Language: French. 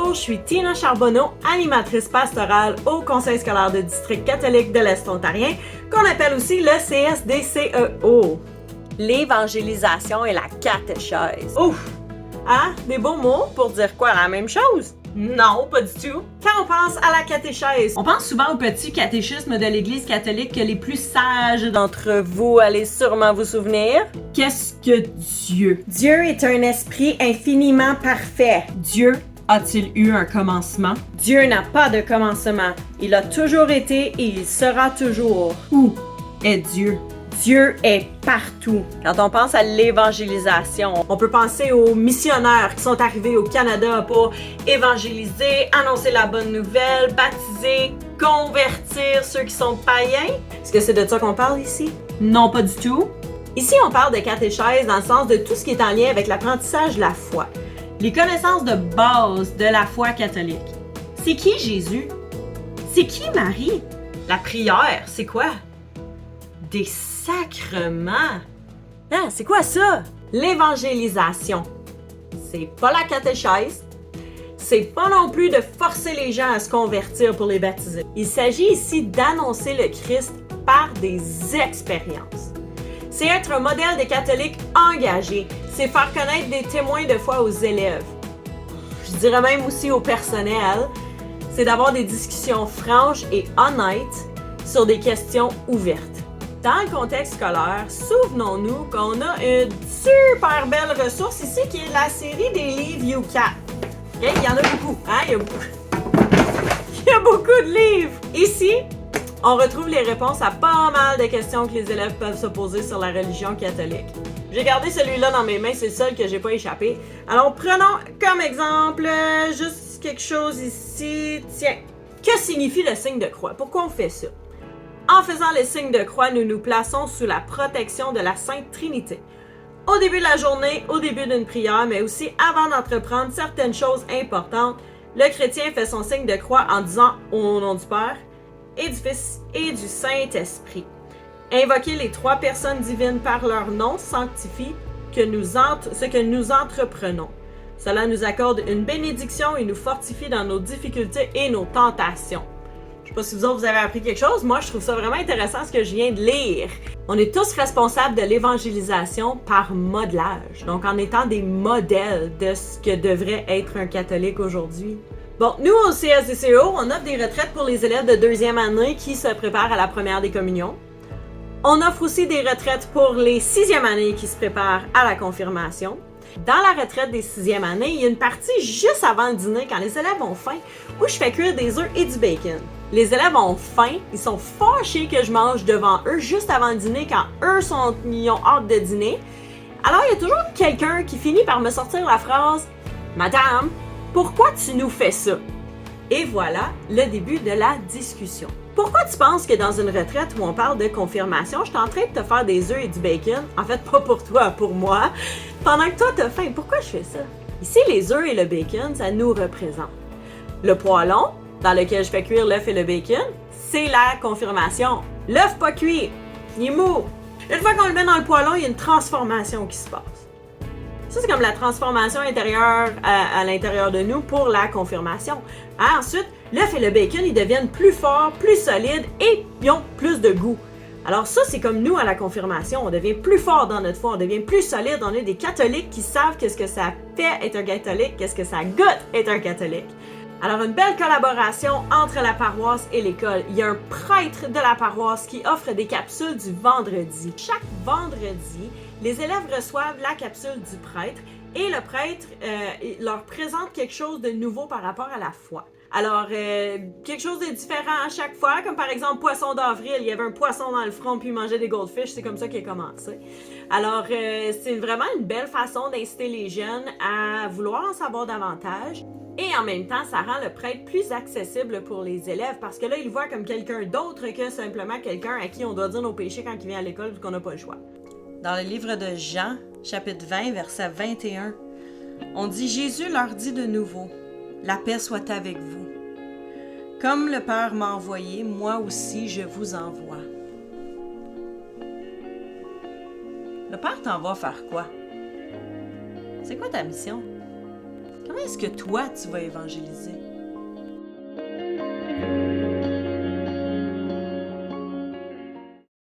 Bonjour, je suis Tina Charbonneau, animatrice pastorale au Conseil scolaire de district catholique de l'Est ontarien, qu'on appelle aussi le CSDCEO. L'évangélisation et la catéchèse. Ouf! Hein? Des beaux mots pour dire quoi, la même chose? Non, pas du tout. Quand on pense à la catéchèse, on pense souvent au petit catéchisme de l'Église catholique que les plus sages d'entre vous allez sûrement vous souvenir. Qu'est-ce que Dieu? Dieu est un esprit infiniment parfait. Dieu a-t-il eu un commencement? Dieu n'a pas de commencement. Il a toujours été et il sera toujours. Où est Dieu? Dieu est partout. Quand on pense à l'évangélisation, on peut penser aux missionnaires qui sont arrivés au Canada pour évangéliser, annoncer la bonne nouvelle, baptiser, convertir ceux qui sont païens. Est-ce que c'est de ça qu'on parle ici? Non, pas du tout. Ici, on parle de catéchèse dans le sens de tout ce qui est en lien avec l'apprentissage de la foi. Les connaissances de base de la foi catholique. C'est qui Jésus? C'est qui Marie? La prière, c'est quoi? Des sacrements! Ah, c'est quoi ça? L'évangélisation. C'est pas la catéchèse. C'est pas non plus de forcer les gens à se convertir pour les baptiser. Il s'agit ici d'annoncer le Christ par des expériences. C'est être un modèle de catholique engagé. C'est faire connaître des témoins de foi aux élèves. Je dirais même aussi au personnel. C'est d'avoir des discussions franches et honnêtes sur des questions ouvertes. Dans le contexte scolaire, souvenons-nous qu'on a une super belle ressource ici qui est la série des livres UCAT. Okay? Il y en a beaucoup, hein? Il y a beaucoup de livres! Ici, on retrouve les réponses à pas mal de questions que les élèves peuvent se poser sur la religion catholique. J'ai gardé celui-là dans mes mains, c'est le seul que j'ai pas échappé. Alors, prenons comme exemple juste quelque chose ici. Tiens, que signifie le signe de croix? Pourquoi on fait ça? En faisant le signe de croix, nous nous plaçons sous la protection de la Sainte Trinité. Au début de la journée, au début d'une prière, mais aussi avant d'entreprendre certaines choses importantes, le chrétien fait son signe de croix en disant « Au nom du Père, et du Fils, et du Saint-Esprit ». Invoquer les trois personnes divines par leur nom sanctifie ce que nous entreprenons. Cela nous accorde une bénédiction et nous fortifie dans nos difficultés et nos tentations. Je sais pas si vous autres vous avez appris quelque chose, moi je trouve ça vraiment intéressant ce que je viens de lire. On est tous responsables de l'évangélisation par modelage, donc en étant des modèles de ce que devrait être un catholique aujourd'hui. Bon, nous au CSDCEO, on offre des retraites pour les élèves de deuxième année qui se préparent à la première des communions. On offre aussi des retraites pour les sixième années qui se préparent à la confirmation. Dans la retraite des sixième années, il y a une partie juste avant le dîner, quand les élèves ont faim, où je fais cuire des œufs et du bacon. Les élèves ont faim, ils sont fâchés que je mange devant eux juste avant le dîner, quand ils ont hâte de dîner. Alors il y a toujours quelqu'un qui finit par me sortir la phrase « Madame, pourquoi tu nous fais ça? » Et voilà le début de la discussion. Pourquoi tu penses que dans une retraite où on parle de confirmation, je suis en train de te faire des œufs et du bacon? En fait, pas pour toi, pour moi. Pendant que toi, t'as faim, pourquoi je fais ça? Ici, les œufs et le bacon, ça nous représente. Le poêlon, dans lequel je fais cuire l'œuf et le bacon, c'est la confirmation. L'œuf pas cuit, il est mou. Une fois qu'on le met dans le poêlon, il y a une transformation qui se passe. Ça, c'est comme la transformation intérieure à l'intérieur de nous pour la confirmation. Ensuite, l'œuf et le bacon, ils deviennent plus forts, plus solides et ils ont plus de goût. Alors ça, c'est comme nous à la confirmation. On devient plus fort dans notre foi, on devient plus solide. On est des catholiques qui savent qu'est-ce que ça fait être un catholique, qu'est-ce que ça goûte être un catholique. Alors, une belle collaboration entre la paroisse et l'école. Il y a un prêtre de la paroisse qui offre des capsules du vendredi. Chaque vendredi, les élèves reçoivent la capsule du prêtre et le prêtre leur présente quelque chose de nouveau par rapport à la foi. Alors, quelque chose de différent à chaque fois, comme par exemple Poisson d'avril, il y avait un poisson dans le front puis il mangeait des goldfish, c'est comme ça qu'il a commencé. Alors, c'est vraiment une belle façon d'inciter les jeunes à vouloir en savoir davantage. Et en même temps, ça rend le prêtre plus accessible pour les élèves parce que là, ils le voient comme quelqu'un d'autre que simplement quelqu'un à qui on doit dire nos péchés quand il vient à l'école et qu'on n'a pas le choix. Dans le livre de Jean, chapitre 20, verset 21, on dit « Jésus leur dit de nouveau, « La paix soit avec vous. Comme le Père m'a envoyé, moi aussi je vous envoie. » Le Père t'envoie faire quoi? C'est quoi ta mission? Comment est-ce que toi, tu vas évangéliser?